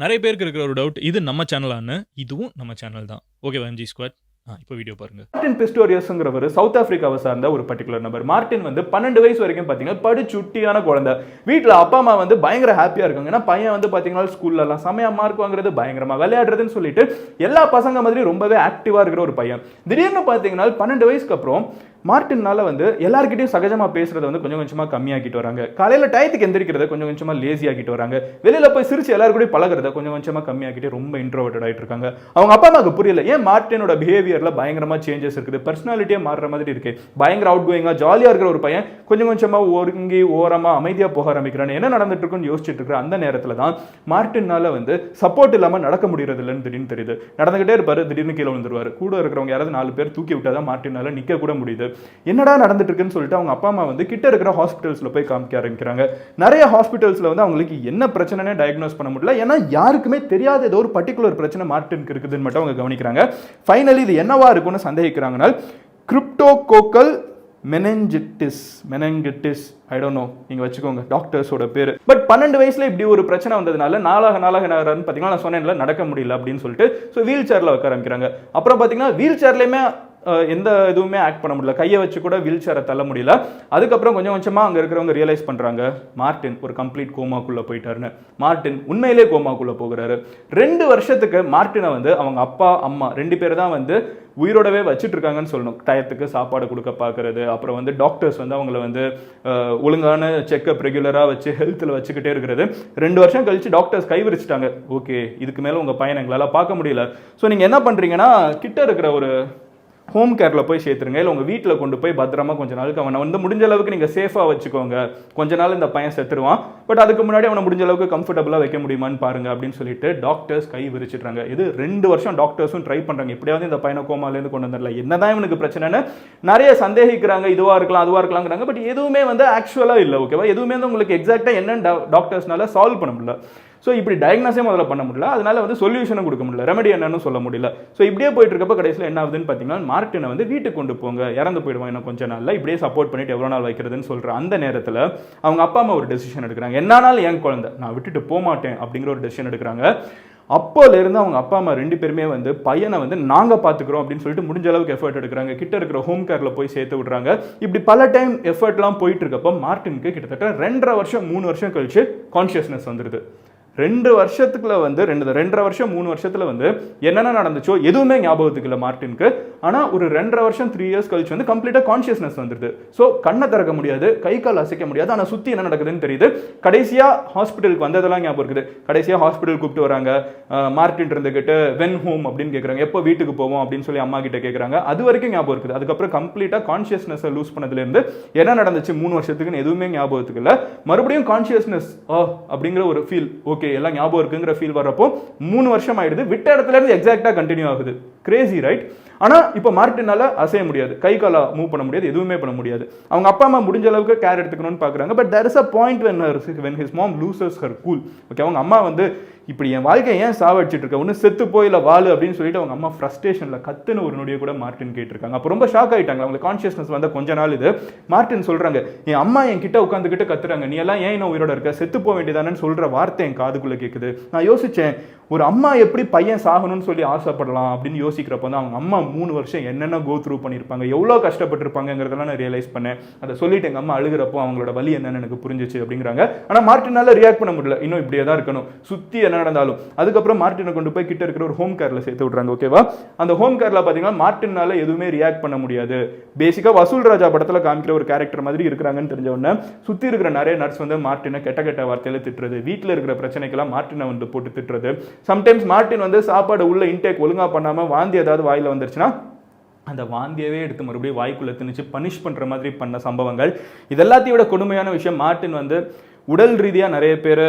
நிறைய பேருக்கு இருக்கிற ஒரு டவுட், இது நம்ம சேனலான்னு. இதுவும் நம்ம சேனல் தான். ஓகேவா எம்ஜி ஸ்குவாட்? இப்போ வீடியோ பாருங்க. மார்டின் பிஸ்டோரியஸ்ங்கிறவர் சவுத் ஆப்பிரிக்காவை சார்ந்த ஒரு பர்டிகுலர் நபர். மார்டின் வந்து 12 வயசு வரைக்கும் பார்த்தீங்கன்னா படிச்சுட்டியான குழந்தை. வீட்டில் அப்பா அம்மா வந்து பயங்கர ஹாப்பியாக இருக்காங்க. ஏன்னா பையன் வந்து பார்த்தீங்கன்னா ஸ்கூல்லலாம் செமையா மார்க் வாங்குறது, பயங்கரமா விளையாடுறதுன்னு சொல்லிட்டு எல்லா பசங்க மாதிரி ரொம்பவே ஆக்டிவாக இருக்கிற ஒரு பையன். திடீர்னு பார்த்தீங்கன்னா 12 வயசுக்கு அப்புறம் மார்டின்னால வந்து எல்லார்கிட்டையும் சகஜமா பேசுறத வந்து கொஞ்சம் கொஞ்சமா கம்மியாக்கிட்டு வராங்க. காலையில டயத்துக்கு எந்திரிக்கிறத கொஞ்சம் கொஞ்சமா லேசி ஆக்கிட்டு வராங்க. வெளியில போய் சிரிச்சு எல்லாரும் கூட பழகிறத கொஞ்சம் கொஞ்சமா கம்மியாக்கிட்டு ரொம்ப இன்ட்ரோவர்ட்டட் ஆயிட்டு இருக்காங்க. அவங்க அப்பா அம்மாவுக்கு புரியல ஏன் மார்டினோட பிஹேவியர்ல பயங்கரமா சேஞ்சஸ் இருக்குது, பர்சனாலிட்டியே மாறுற மாதிரி இருக்கு. பயங்கர அவுட் கோயிங்கா ஜாலியா இருக்கிற ஒரு பையன் கொஞ்சம் கொஞ்சமா ஒருங்கி ஓரமா அமைதியா போக ஆரம்பிக்கிறான். என்ன நடந்துட்டு இருக்குன்னு யோசிச்சுட்டு இருக்கிற அந்த நேரத்துல தான் மார்டினால வந்து சப்போர்ட் இல்லாம நடக்க முடியறது இல்லைன்னு திடீர்னு தெரியுது. நடந்துகிட்டே இருப்பாரு, திடீர்னு கீழே விழுந்துருவாரு. கூட இருக்கிறவங்க யாராவது 4 பேர் தூக்கி விட்டாதான் மார்டினால நிக்க கூட முடியுது. என்னடா நடந்துட்டு இருக்குன்னு சொல்லிட்டு அவங்க அப்பா அம்மா வந்து கிட்ட இருக்கிற ஹாஸ்பிட்டல்ஸ்ல போய் காமிக்க ஆரம்பிக்கிறாங்க. நிறைய ஹாஸ்பிட்டல்ஸ்ல வந்து அவங்களுக்கு என்ன பிரச்சனைனே டயக்னோஸ் பண்ண முடியல. ஏன்னா யாருக்குமே தெரியாத ஏதோ ஒரு பர்டிகுலர் பிரச்சனை மார்டினுக்கு இருக்குதுன்னு மட்டும் அவங்க கவனிக்கிறாங்க. ஃபைனலி இது என்னவா இருக்கும்னு சந்தேகிக்கிறாங்கன்னா கிரிப்டோகோக்கல் மெனஞ்சிட்டிஸ் ஐ டோன்ட் நோ, நீங்க வச்சுக்கோங்க டாக்டர்ஸோட பேரு. பட் 12 வயசுல இப்படி ஒரு பிரச்சனை வந்ததுனால நாளாக பாத்தீங்கன்னா நான் சொன்னேன்ல நடக்க முடியல அப்படின்னு சொல்லிட்டு வீல் சேர்ல வைக்க ஆரம்பிக்கிறாங்க. அப்புறம் பாத்தீங்கன்னா வீல் சேர்லயுமே எந்த இதுவுமே ஆக்ட் பண்ண முடியல, கையை வச்சு கூட வீல் சேரை தள்ள முடியல. அதுக்கப்புறம் கொஞ்சம் கொஞ்சமா அங்க இருக்கிறவங்க ரியலைஸ் பண்றாங்க மார்டின் ஒரு கம்ப்ளீட் கோமாக்குள்ள போயிட்டாருன்னு. மார்டின் உண்மையிலே கோமாக்குள்ள போகிறாரு. 2 வருஷத்துக்கு மார்டினை வந்து அவங்க அப்பா அம்மா 2 பேர் தான் வந்து உயிரோடவே வச்சுட்டு இருக்காங்கன்னு சொல்லணும். டயத்துக்கு சாப்பாடு கொடுக்க பார்க்கறது, அப்புறம் வந்து டாக்டர்ஸ் வந்து அவங்கள வந்து ஒழுங்கான செக்அப் ரெகுலரா வச்சு ஹெல்த்தில் வச்சுக்கிட்டே இருக்கிறது. 2 வருஷம் கழிச்சு டாக்டர்ஸ் கைவிரிச்சிட்டாங்க. ஓகே, இதுக்கு மேல உங்க பையனை எங்களால பார்க்க முடியல. ஸோ நீங்க என்ன பண்றீங்கன்னா கிட்ட இருக்கிற ஒரு ஹோம் கேரில் போய் சேர்த்துருங்க, இல்லை உங்கள் வீட்டில் கொண்டு போய் பத்திரமா கொஞ்ச நாளுக்கு அவனை வந்து முடிஞ்ச அளவுக்கு நீங்கள் சேஃபாக வச்சுக்கோங்க. கொஞ்ச நாள் இந்த பையன் செத்துருவான், பட் அதுக்கு முன்னாடி அவனை முடிஞ்ச அளவுக்கு கம்ஃபர்டபுளாக வைக்க முடியுமான்னு பாருங்க அப்படின்னு சொல்லிட்டு டாக்டர்ஸ் கை விரிச்சிட்றாங்க. இது 2 வருஷம் டாக்டர்ஸும் ட்ரை பண்ணுறாங்க, எப்படியாவது இந்த பையனை கோமாலேருந்து கொண்டு வந்துடல. என்னதான் இவனுக்கு பிரச்சனைன்னு நிறைய சந்தேகிக்கிறாங்க, இதுவாக இருக்கலாம் அதுவாக இருக்கலாங்கிறாங்க. பட் எதுவுமே வந்து ஆக்சுவலாக இல்லை. ஓகேவா, எதுவுமே வந்து உங்களுக்கு எக்ஸாக்டாக என்னன்னு டாக்டர்ஸ்னால சால்வ் பண்ண முடியல. ஸோ இப்படி டயக்னாஸே முதல்ல பண்ண முடியல, அதனால வந்து சொல்யூஷனும் கொடுக்க முடியல, ரெமெடி என்னன்னு சொல்ல முடியல. ஸோ இப்படியே போயிட்டு இருக்கப்ப கடைசியில் என்ன ஆகுதுன்னு பார்த்தீங்கன்னா மார்டினை வந்து வீட்டுக்கு கொண்டு போங்க, இறந்து போயிடுவான் இன்னும் கொஞ்ச நாளில், இப்படியே சப்போர்ட் பண்ணிட்டு எவ்வளோ நாள் வைக்கிறதுன்னு சொல்கிற அந்த நேரத்தில் அவங்க அப்பா அம்மா ஒரு டெசிஷன் எடுக்கிறாங்க. என்னாலும் என் குழந்தை நான் விட்டுட்டு போக மாட்டேன் அப்படிங்கிற ஒரு டெசிஷன் எடுக்கிறாங்க. அப்போலேருந்து அவங்க அப்பா அம்மா 2 பேருமே வந்து பையனை வந்து நாங்கள் பார்த்துக்கிறோம் அப்படின்னு சொல்லிட்டு முடிஞ்ச அளவுக்கு எஃபர்ட் எடுக்கிறாங்க. கிட்ட இருக்கிற ஹோம் கேரில் போய் சேர்த்து விடுறாங்க. இப்படி பல டைம் எஃபர்ட்லாம் போயிட்டு இருக்கப்போ மார்டினுக்கு கிட்டத்தட்ட 2.5 வருஷம் 3 வருஷம் கழிச்சு கான்ஷியஸ்னஸ் வந்துடுது. 2 வருஷத்துக்குள்ள வந்து 2.5 வருஷம் 3 வருஷத்துல வந்து என்னென்ன நடந்துச்சோ எதுவுமே ஞாபகத்துக்கு இல்லை மார்டினுக்கு. ஆனால் ஒரு 2.5 வருஷம் 3 இயர்ஸ் கழிச்சு வந்து கம்ப்ளீட்டாக கான்ஷியஸ்னஸ் வந்துடுது. ஸோ கண்ணை திறக்க முடியாது, கை கால் அசைக்க முடியாது, ஆனால் சுற்றி என்ன நடக்குதுன்னு தெரியுது. கடைசியாக ஹாஸ்பிட்டலுக்கு வந்ததெல்லாம் ஞாபகம் இருக்குது. கடைசியாக ஹாஸ்பிட்டல் கூப்பிட்டு வராங்க. மார்டின் இருந்துக்கிட்டு வென் ஹோம் அப்படின்னு கேட்குறாங்க, எப்போ வீட்டுக்கு போவோம் அப்படின்னு சொல்லி அம்மா கிட்ட கேட்குறாங்க. அது வரைக்கும் ஞாபகம் இருக்குது. அதுக்கப்புறம் கம்ப்ளீட்டாக கான்ஷியஸ்னஸை லூஸ் பண்ணதுலேருந்து என்ன நடந்துச்சு 3 வருஷத்துக்குன்னு எதுவுமே ஞாபகத்துக்கு இல்லை. மறுபடியும் கான்ஷியஸ்னஸ் அப்படிங்கிற ஒரு ஃபீல், ஓகே எல்லாம் ஞாபகம் இருக்குங்கிற ஃபீல் வரப்போ 3 வருஷம் ஆயிடுது. விட்ட இடத்துல இருந்து எக்ஸாக்டா கண்டினியூ ஆகுது. Crazy right? ஆனா இப்போ மார்டினால அசைய முடியாது, கை கால மூவ் பண்ண முடியாது, எதுவுமே பண்ண முடியாது. அவங்க அப்பா அம்மா முடிஞ்ச அளவுக்கு கேர் எடுத்துக்கணும்னு பாக்குறாங்க. But there is a point when his mom loses her cool. Okay, அவங்க அம்மா வந்து இப்படி என் வாழ்க்கை ஏன் சாவடிச்சிட்டு இருக்க, ஒன்று செத்து போயில வாழு அப்படின்னு சொல்லிட்டு அவங்க அம்மா ஃப்ரஸ்ட்ரேஷன்ல கத்துன்னு ஒரு நொடியை கூட மார்டின் கேட்டிருக்காங்க. அப்போ ரொம்ப ஷாக் ஆயிட்டாங்க. அவங்க கான்ஷியஸ்னஸ் வந்த கொஞ்ச நாள் இது மார்டின் சொல்றாங்க, என் அம்மா என் கிட்ட உட்காந்துக்கிட்டு கத்துறாங்க, நீ எல்லாம் ஏன் இன்னும் உயிரோட இருக்க, செத்து போக வேண்டியதானு சொல்ற வார்த்தை என் காதுக்குள்ள கேட்குது. நான் யோசிச்சேன், ஒரு அம்மா எப்படி பையன் சாகணும்னு சொல்லி ஆசைப்படலாம் அப்படின்னு யோசிக்கிறப்ப தான் அவங்க அம்மா 3 வருஷம் என்னென்ன கோ த்ரூ பண்ணியிருப்பாங்க, எவ்வளோ கஷ்டப்பட்டிருப்பாங்கிறதெல்லாம் நான் ரியலைஸ் பண்ணேன். அதை சொல்லிட்டு எங்கள் அம்மா அழுகிறப்போ அவங்களோட வலி என்னன்னு எனக்கு புரிஞ்சிச்சு அப்படிங்கிறாங்க. ஆனால் மார்டினால ரியாக்ட் பண்ண முடியல, இன்னும் இப்படியே தான் இருக்கணும், சுற்றி என்ன நடந்தாலும். அதுக்கப்புறம் மார்டினை கொண்டு போய் கிட்ட இருக்கிற ஒரு ஹோம் கேரில் சேர்த்து விட்றாங்க. ஓகேவா, அந்த ஹோம் கேரில் பார்த்தீங்கன்னா மார்டினால எதுவுமே ரியாக்ட் பண்ண முடியாது. பேசிக்காக வசூல் ராஜா படத்தில் காமிக்கிற ஒரு கேரக்டர் மாதிரி இருக்கிறாங்கன்னு தெரிஞ்ச உடனே சுற்றி இருக்கிற நிறைய நர்ஸ் வந்து மார்டினை கெட்ட கெட்ட வார்த்தையில திட்டுறது, வீட்டில் இருக்கிற பிரச்சனைக்கெல்லாம் மார்டினை வந்து போட்டு திட்டுறது. சம்டைம்ஸ் மார்டின் வந்து சாப்பாடு உள்ள இன்டேக் ஒழுங்கா பண்ணாம வாந்தி ஏதாவது வாயில வந்துருச்சுன்னா அந்த வாந்தியவே எடுத்து மறுபடியும் வாய்க்குள்ள திணிச்சு பனிஷ் பண்ற மாதிரி பண்ண சம்பவங்கள். இதெல்லாத்தையும் விட கொடுமையான விஷயம், மார்டின் வந்து உடல் ரீதியா நிறைய பேர்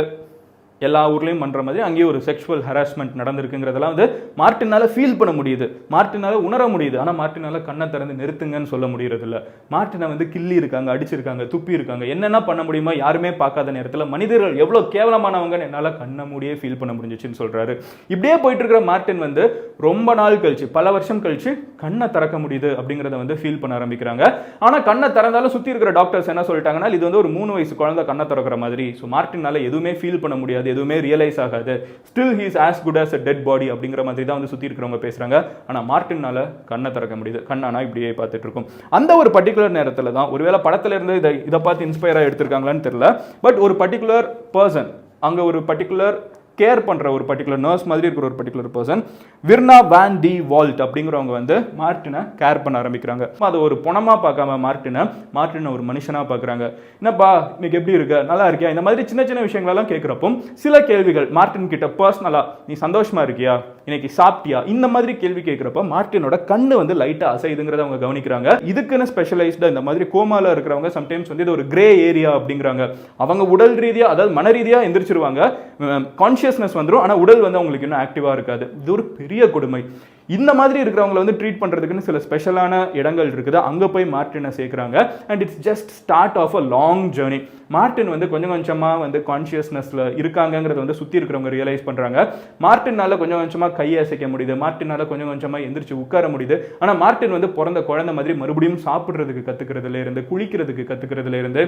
எல்லா ஊர்லேயும் பண்ணுற மாதிரி அங்கேயும் ஒரு செக்ஷுவல் ஹராஸ்மெண்ட் நடந்திருக்குங்கிறதெல்லாம் வந்து மார்டினால ஃபீல் பண்ண முடியுது, மார்டினால உணர முடியுது. ஆனால் மார்டினால கண்ணை திறந்து நிறுத்துங்கன்னு சொல்ல முடியறது இல்லை. மார்டினை வந்து கிள்ளி இருக்காங்க, அடிச்சிருக்காங்க, துப்பி இருக்காங்க, என்னென்ன பண்ண முடியுமா யாருமே பார்க்காத நேரத்தில் மனிதர்கள் எவ்வளோ கேவலமானவங்கன்னு என்னால் கண்ணை மூடியே ஃபீல் பண்ண முடிஞ்சிச்சுன்னு சொல்கிறாரு. இப்படியே போயிட்டு இருக்கிற மார்டின் வந்து ரொம்ப நாள் கழிச்சு, பல வருஷம் கழிச்சு கண்ணை திறக்க முடியுது அப்படிங்கிறத வந்து ஃபீல் பண்ண ஆரம்பிக்கிறாங்க. ஆனால் கண்ணை திறந்தாலும் சுற்றி இருக்கிற டாக்டர்ஸ் என்ன சொல்லிட்டாங்கன்னா இது வந்து ஒரு 3 வயசு குழந்தை கண்ணை திறக்கிற மாதிரி. ஸோ மார்டினால எதுவுமே ஃபீல் பண்ண முடியாது, எதுவுமே ரியலைஸ் ஆகாது, still he's as good as a dead body அப்படிங்கிற மாதிரி தான் வந்து சுற்றி இருக்கிறவங்க பேசுகிறாங்க. ஆனால் மார்ட்டினால கண்ணை திறக்க முடியுது, கண்ணானா இப்படியே பார்த்துட்டு இருக்கும். அந்த ஒரு பர்டிகுலர் நேரத்தில் தான் ஒருவேளை படத்துல இருந்து இதை பார்த்து இன்ஸ்பயராக எடுத்திருக்காங்களான்னு தெரியல, பட் ஒரு பர்டிகுலர் பர்சன் அங்கே ஒரு பர்டிகுலர் கேர் பண்ணுற ஒரு பர்டிகுலர் நர்ஸ் மாதிரி இருக்கிற ஒரு particular person Verna van de Walt அப்படிங்கிறவங்க வந்து மார்ட்டினை கேர் பண்ண ஆரம்பிக்கிறாங்க. அது ஒரு பணமாக பார்க்காம மார்ட்டினை ஒரு மனுஷனாக பார்க்குறாங்க. என்னப்பா இன்னைக்கு எப்படி இருக்க, நல்லா இருக்கியா, இந்த மாதிரி சின்ன சின்ன விஷயங்களெல்லாம் கேட்குறப்போ சில கேள்விகள் மார்ட்டின் கிட்ட பர்சனலாக, நீ சந்தோஷமா இருக்கியா, இன்னைக்கு சாப்பிட்டியா, இந்த மாதிரி கேள்வி கேட்குறப்ப மார்ட்டினோட கண்ணு வந்து லைட்டாக அசைதுங்கிறத அவங்க கவனிக்கிறாங்க. இதுக்குன்னு ஸ்பெஷலைஸ்டாக இந்த மாதிரி கோமால இருக்கிறவங்க சம்டைம்ஸ் வந்து இது ஒரு கிரே ஏரியா அப்படிங்கிறாங்க. அவங்க உடல் ரீதியாக, அதாவது மன ரீதியாக எந்திரிச்சிருவாங்க, கான்ஷியஸ்னஸ் வந்துடும், ஆனால் உடல் வந்து அவங்களுக்கு இன்னும் ஆக்டிவாக இருக்காது. இது ஒரு பெரிய கொடுமை. இந்த மாதிரி இருக்கிறவங்களை வந்து ட்ரீட் பண்ணுறதுக்குன்னு சில ஸ்பெஷலான இடங்கள் இருக்குது, அங்கே போய் மார்ட்டினை சேர்க்குறாங்க. And it's just start of a long journey. Martin வந்து கொஞ்சம் கொஞ்சமாக வந்து கான்ஷியஸ்னஸில் இருக்காங்கிறத வந்து சுற்றி இருக்கிறவங்க ரியலைஸ் பண்ணுறாங்க. மார்ட்டினால கொஞ்சம் கொஞ்சமாக கையை அசைக்க முடியுது, மார்ட்டினால கொஞ்சம் கொஞ்சமாக எந்திரிச்சு உட்கார முடியுது. ஆனால் மார்ட்டின் வந்து பிறந்த குழந்தை மாதிரி மறுபடியும் சாப்பிட்றதுக்கு கற்றுக்கிறதுல இருந்து, குளிக்கிறதுக்கு கற்றுக்கிறதுல இருந்து,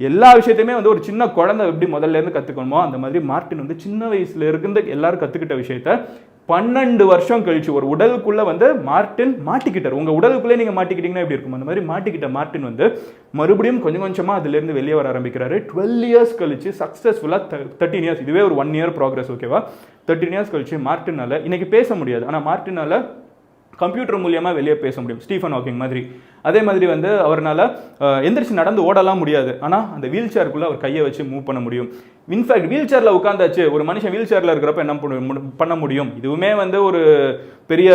எல்லா விஷயத்தையுமே வந்து ஒரு சின்ன குழந்தை எப்படி முதல்ல இருந்து கற்றுக்கணுமோ அந்த மாதிரி மார்ட்டின் வந்து சின்ன வயசுல இருந்து எல்லாரும் கற்றுக்கிட்ட விஷயத்த 12 வருஷம் கழிச்சு ஒரு உடலுக்குள்ள வந்து மார்ட்டின் மாட்டிக்கிட்டார். உங்க உடலுக்குள்ளே நீங்க மாட்டிக்கிட்டீங்கன்னா எப்படி இருக்கும், அந்த மாதிரி மாட்டிக்கிட்ட மார்ட்டின் வந்து மறுபடியும் கொஞ்சம் கொஞ்சமா அதுல இருந்து வெளியே வர ஆரம்பிக்கிறாரு. 12 இயர்ஸ் கழிச்சு சக்சஸ்ஃபுல்லா 13 இயர்ஸ், இதுவே ஒரு 1 இயர் ப்ராக்ரஸ், ஓகேவா. 13 இயர்ஸ் கழிச்சு மார்ட்டினால இன்னைக்கு பேச முடியாது, ஆனா மார்ட்டினால கம்ப்யூட்டர் மூலியமாக வெளியே பேச முடியும், ஸ்டீஃபன் ஹாக்கிங் மாதிரி. அதே மாதிரி வந்து அவரால் எந்திரிச்சு நடந்து ஓடலாம் முடியாது, ஆனால் அந்த வீல் சேருக்குள்ளே அவர் கையை வச்சு மூவ் பண்ண முடியும். இன்ஃபேக்ட் வீல் சேரில் உட்காந்தாச்சு, ஒரு மனுஷன் வீல் சேரில் இருக்கிறப்ப என்ன பண்ண முடியும், இதுவுமே வந்து ஒரு பெரிய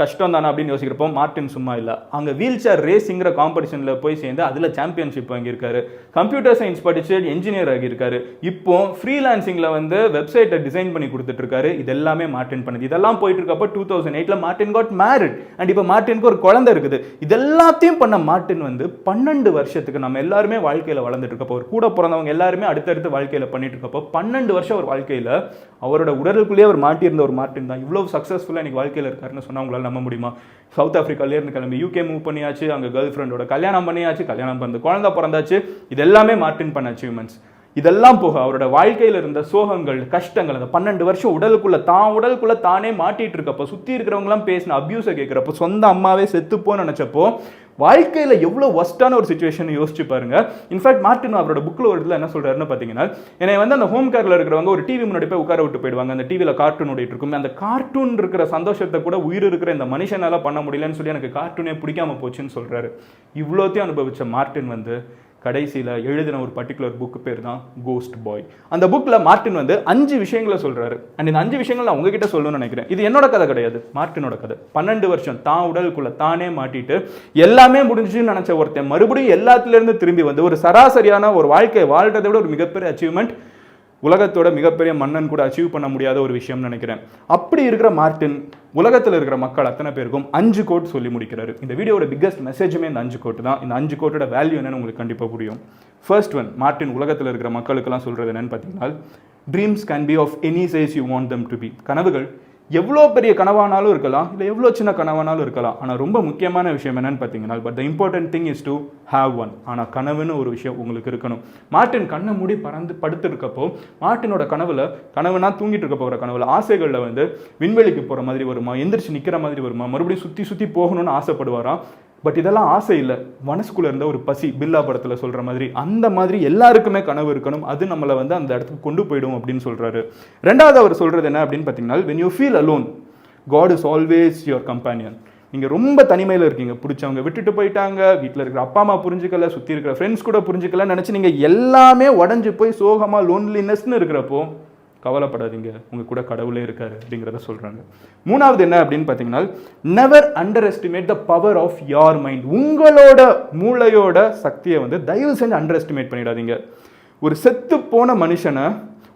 கஷ்டம் தானே அப்படின்னு யோசிக்கிறப்போ மார்ட்டின் சும்மா இல்லை. அங்கே வீல் சேர் ரேஸிங்கிற காம்படிஷனில் போய் சேர்ந்து அதில் சாம்பியன்ஷிப் வாங்கியிருக்காரு. கம்ப்யூட்டர் சயின்ஸ் படிச்சு என்ஜினியர் ஆகியிருக்காரு. இப்போ ஃப்ரீலான்சிங்கில் வந்து வெப்சைட்டை டிசைன் பண்ணி கொடுத்துட்டு இருக்காரு. இது எல்லாமே மார்ட்டின் பண்ணுது. இதெல்லாம் போயிட்டு இருக்கப்போ 2008 மார்ட்டின் காட் மேரிட். அண்ட் இப்போ மார்ட்டினுக்கு ஒரு குழந்தை இருக்குது. இதெல்லாத்தையும் பண்ண மார்ட்டின் வந்து 12 வருஷத்துக்கு நம்ம எல்லாருமே வாழ்க்கையில் வளர்ந்துட்டு இருக்கப்போ, ஒரு கூட பிறந்தவங்க எல்லாருமே அடுத்தடுத்து வாழ்க்கையில் பண்ணிட்டு இருக்கப்போ 12 வருஷம் ஒரு வாழ்க்கையில் அவரோட உடலுக்குள்ளேயே அவர் மாட்டியிருந்த ஒரு மார்ட்டின் தான் இவ்வளவு சக்ஸஸ்ஃபுல்லாக இன்னைக்கு வாழ்க்கையில் இருக்காருன்னு சொன்னா உங்களால் நம்ப முடியுமா? சவுத் ஆப்பிரிக்காலேருந்து கிளம்பி யூகே மூவ் பண்ணியாச்சு, அங்கே கேர்ள் ஃப்ரெண்டோட கல்யாணம் பண்ணியாச்சு, கல்யாணம் பண்ணி குழந்தை பிறந்தாச்சு. இது எல்லாமே மார்ட்டின் பண்ண அச்சீவ்மெண்ட்ஸ். இதெல்லாம் போக அவரோட வாழ்க்கையில் இருந்த சோகங்கள், கஷ்டங்கள், அந்த 12 வருஷம் உடலுக்குள்ள தானே மாட்டிட்டு இருக்கப்போ, சுற்றி இருக்கிறவங்களாம் பேசின அபியூஸை கேட்குறப்போ, சொந்த அம்மாவே செத்துப்போன்னு நினச்சப்போ வாழ்க்கையில் எவ்வளோ ஒஸ்டான ஒரு சுச்சுவேஷன் யோசிச்சு பாருங்க. இன்ஃபேக்ட் மார்ட்டின் அவரோட புக்கில் ஒரு இடத்துல என்ன சொல்றாருன்னு பார்த்தீங்கன்னா, என்னை வந்து அந்த ஹோம் கேரில் இருக்கிறவங்க ஒரு டிவி முன்னாடி போய் உட்கார விட்டு போயிடுவாங்க, அந்த டிவியில் கார்ட்டூன் ஓடிட்டு இருக்கும், அந்த கார்ட்டூன் இருக்கிற சந்தோஷத்தை கூட உயிர் இருக்கிற இந்த மனுஷனால பண்ண முடியலன்னு சொல்லி எனக்கு கார்ட்டூனே பிடிக்காம போச்சுன்னு சொல்றாரு. இவ்வளோத்தையும் அனுபவிச்ச மார்ட்டின் வந்து கடைசியில் எழுதின ஒரு பர்டிகுலர் புக் பேர் தான் கோஸ்ட் பாய். அந்த புக்கில் மார்ட்டின் வந்து 5 விஷயங்களை சொல்றாரு. அண்ட் இந்த 5 விஷயங்கள் நான் உங்ககிட்ட சொல்லணும்னு நினைக்கிறேன். இது என்னோட கதை கிடையாது, மார்ட்டினோட கதை. 12 வருஷம் தான் உடலுக்குள்ள தானே மாட்டிட்டு எல்லாமே முடிஞ்சுன்னு நினைச்ச ஒருத்தன் மறுபடியும் எல்லாத்திலிருந்து திரும்பி வந்து ஒரு சராசரியான ஒரு வாழ்க்கை வாழ்றதை விட ஒரு மிகப்பெரிய அச்சீவ்மெண்ட், உலகத்தோட மிகப்பெரிய மன்னன் கூட அச்சீவ் பண்ண முடியாத ஒரு விஷயம்னு நினைக்கிறேன். அப்படி இருக்கிற மார்ட்டின் உலகத்தில் இருக்கிற மக்கள் அத்தனை பேருக்கும் 5 கோட் சொல்லி முடிக்கிறாரு. இந்த வீடியோட பிக்கஸ்ட் மெசேஜுமே இந்த 5 கோட் தான். இந்த 5 கோட்டோட வேல்யூ என்னன்னு உங்களுக்கு கண்டிப்பாக புரியும். ஃபர்ஸ்ட் ஒன், மார்ட்டின் உலகத்தில் இருக்கிற மக்களுக்கெல்லாம் சொல்றது என்னன்னு பார்த்தீங்கன்னா, dreams can be of any size you want them to be. கனவுகள் எவ்வளோ பெரிய கனவானாலும் இருக்கலாம், இல்லை எவ்வளோ சின்ன கனவானாலும் இருக்கலாம். ஆனால் ரொம்ப முக்கியமான விஷயம் என்னன்னு பார்த்தீங்கன்னா, but the important thing is to have one. ஆனால் கனவுன்னு ஒரு விஷயம் உங்களுக்கு இருக்கணும். மார்ட்டின் கண்ணை மூடி படுத்திருக்கப்போ, மார்ட்டினோட கனவுனா தூங்கிட்டு இருக்க போகிற கனவுல ஆசைகளில் வந்து விண்வெளிக்கு போகிற மாதிரி வருமா, எந்திரிச்சு நிற்கிற மாதிரி வருமா, மறுபடியும் சுற்றி போகணும்னு ஆசைப்படுவாராம். பட் இதெல்லாம் ஆசை இல்லை, மனசுக்குள்ள இருந்த ஒரு பசி, பில்லா படத்தில் சொல்ற மாதிரி. அந்த மாதிரி எல்லாருக்குமே கனவு இருக்கணும், அது நம்மளை வந்து அந்த இடத்துக்கு கொண்டு போயிடும் அப்படின்னு சொல்றாரு. ரெண்டாவது அவர் சொல்றது என்ன அப்படின்னு பார்த்தீங்கன்னா, when you feel alone, God is always your companion. நீங்கள் ரொம்ப தனிமையில் இருக்கீங்க, பிடிச்சவங்க விட்டுட்டு போயிட்டாங்க, வீட்டில் இருக்கிற அப்பா அம்மா புரிஞ்சுக்கல, சுற்றி இருக்கிற ஃப்ரெண்ட்ஸ் கூட புரிஞ்சுக்கலன்னு நினச்சி நீங்கள் எல்லாமே உடஞ்சி போய் சோகமாக லோன்லினஸ்ன்னு இருக்கிறப்போ கவலைப்படாதீங்க, உங்க கூட கடவுளே இருக்காரு அப்படிங்கிறத சொல்றாங்க. மூணாவது என்ன அப்படின்னு பார்த்தீங்கன்னா, never underestimate the power of your mind. உங்களோட மூளையோட சக்தியை வந்து தயவு செஞ்சு அண்டர் எஸ்டிமேட் பண்ணிடாதீங்க. ஒரு செத்து போன மனுஷனை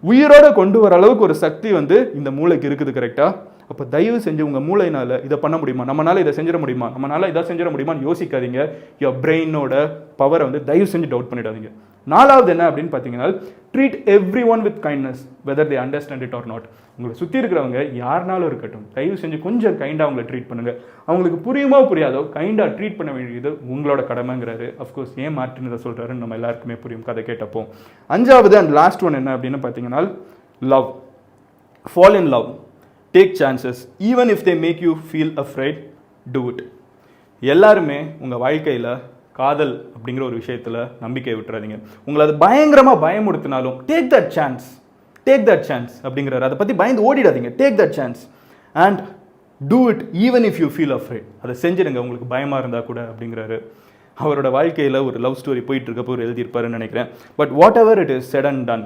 உயிரோட கொண்டு வர அளவுக்கு ஒரு சக்தி வந்து இந்த மூளைக்கு இருக்குது, கரெக்டா? அப்போ தயவு செஞ்சு உங்கள் மூளையினால இதை பண்ண முடியுமா, நம்மளால இதை செஞ்சிட முடியுமா, நம்மளால இதை செஞ்சிட முடியுமான்னு யோசிக்காதீங்க. யோர் பிரெயினோட பவரை வந்து தயவு செஞ்சு டவுட் பண்ணிடாதீங்க. நாலாவது என்ன அப்படின்னு பார்த்தீங்கன்னா, treat every one with kindness whether they understand it or not. உங்களை சுற்றி இருக்கிறவங்க யாருனாலும் இருக்கட்டும், தயவு செஞ்சு கொஞ்சம் கைண்டாக அவங்களை ட்ரீட் பண்ணுங்க. அவங்களுக்கு புரியுமோ புரியாதோ கைண்டாக ட்ரீட் பண்ண வேண்டியது உங்களோட கடமைங்கிறாரு. அஃப்கோர்ஸ் ஏன் மார்ட்டின் இதை சொல்கிறாருன்னு நம்ம எல்லாருக்குமே புரியும் கதை கேட்டப்போ. அஞ்சாவது அண்ட் லாஸ்ட் ஒன் என்ன அப்படின்னு பார்த்தீங்கன்னா, love, fall in love, take chances, even if they make you feel afraid, do it. எல்லாருமே உங்கள் வாழ்க்கையில் காதல் அப்படிங்கிற ஒரு விஷயத்தில் நம்பிக்கை விட்டுறாதீங்க. உங்களை அது பயங்கரமாக பயமுடுத்தினாலும் டேக் தட் சான்ஸ் அப்படிங்கிறாரு. அதை பற்றி பயந்து ஓடிடாதீங்க. Take that chance and do it even if you feel afraid. அதை செஞ்சிடுங்க உங்களுக்கு பயமாக இருந்தால் கூட அப்படிங்கிறாரு. அவரோட வாழ்க்கையில் ஒரு லவ் ஸ்டோரி போயிட்டு இருக்கப்போ ஒரு எழுதியிருப்பாருன்னு நினைக்கிறேன். But whatever it is said and done,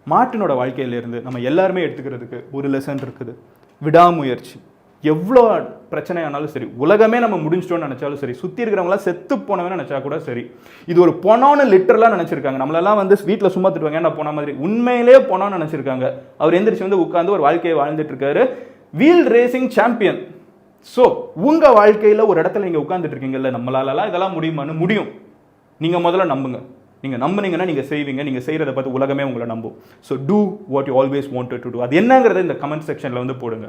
மார்ட்டினோட வாழ்க்கையிலேருந்து நம்ம எல்லாருமே எடுத்துக்கிறதுக்கு ஒரு லெசன் இருக்குது. விடாமுயற்சி. எவ்வளோ பிரச்சனையானாலும் சரி, உலகமே நம்ம முடிஞ்சிட்டோன்னு நினச்சாலும் சரி, சுற்றி இருக்கிறவங்களாம் செத்து போனவன்னு நினச்சா கூட சரி, இது ஒரு பொணான்னு லிட்டரலாக நினச்சிருக்காங்க. நம்மளெல்லாம் வந்து வீட்டில் சும்மா திட்டுவாங்க, என்ன போன மாதிரி, உண்மையிலேயே பொணான்னு நினச்சிருக்காங்க. அவர் எந்திரிச்சு வந்து உட்காந்து ஒரு வாழ்க்கையை வாழ்ந்துட்டு இருக்காரு. Wheel racing champion. ஸோ உங்கள் வாழ்க்கையில் ஒரு இடத்துல நீங்கள் உட்காந்துட்டு இருக்கீங்கல்ல, நம்மளாலலாம் இதெல்லாம் முடியுமான்னு முடியும். நீங்கள் முதல்ல நம்புங்க. நீங்கள் நம்புனீங்கன்னா நீங்கள் செய்வீங்க. நீங்கள் செய்கிறத பார்த்து உலகமே உங்களை நம்பும். So do what you always wanted to do. அது என்னங்கிறத இந்த கமெண்ட் செக்ஷனில் வந்து போடுங்க.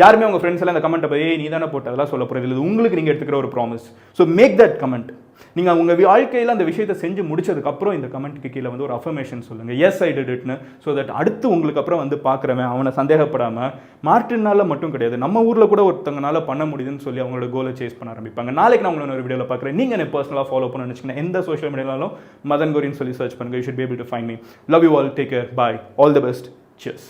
யாருமே உங்கள் ஃப்ரெண்ட்ஸ் எல்லாம் இந்த கமெண்ட்டை போய் நீ தானே போட்டு அதெல்லாம் சொல்ல போகிறது இல்லை. உங்களுக்கு நீங்கள் எடுத்துக்கிற ஒரு promise. So make that comment. நீங்கள் உங்கள் வாழ்க்கையில் அந்த விஷயத்தை செஞ்சு முடிச்சதுக்கப்புறம் இந்த கமெண்ட்டுக்கு கீழே வந்து ஒரு அஃபர்மேஷன் சொல்லுங்கள், எஸ் ஐ டிட் இட்னு. ஸோ தட் அடுத்து உங்களுக்கு அப்புறம் வந்து பார்க்குறவன் அவனை சந்தேகப்படாமல், மார்ட்டினால மட்டும் கிடையாது, நம்ம ஊரில் கூட ஒருத்தங்கனால பண்ண முடியுதுன்னு சொல்லி அவங்களோட கோலை சேஸ் பண்ண ஆரம்பிப்பாங்க. நாளைக்கு நான் உங்களை ஒரு வீடியோவில் பார்க்குறேன். நீங்கள் என்ன பர்சனலாக ஃபாலோ பண்ண நினச்சிங்கன்னா எந்த சோஷியல் மீடியாலும் மதன் கோரின்னு சொல்லி சர்ச் பண்ணுங்கள். You should be able to find me. Love you all. Take care. Bye. All the best. Cheers.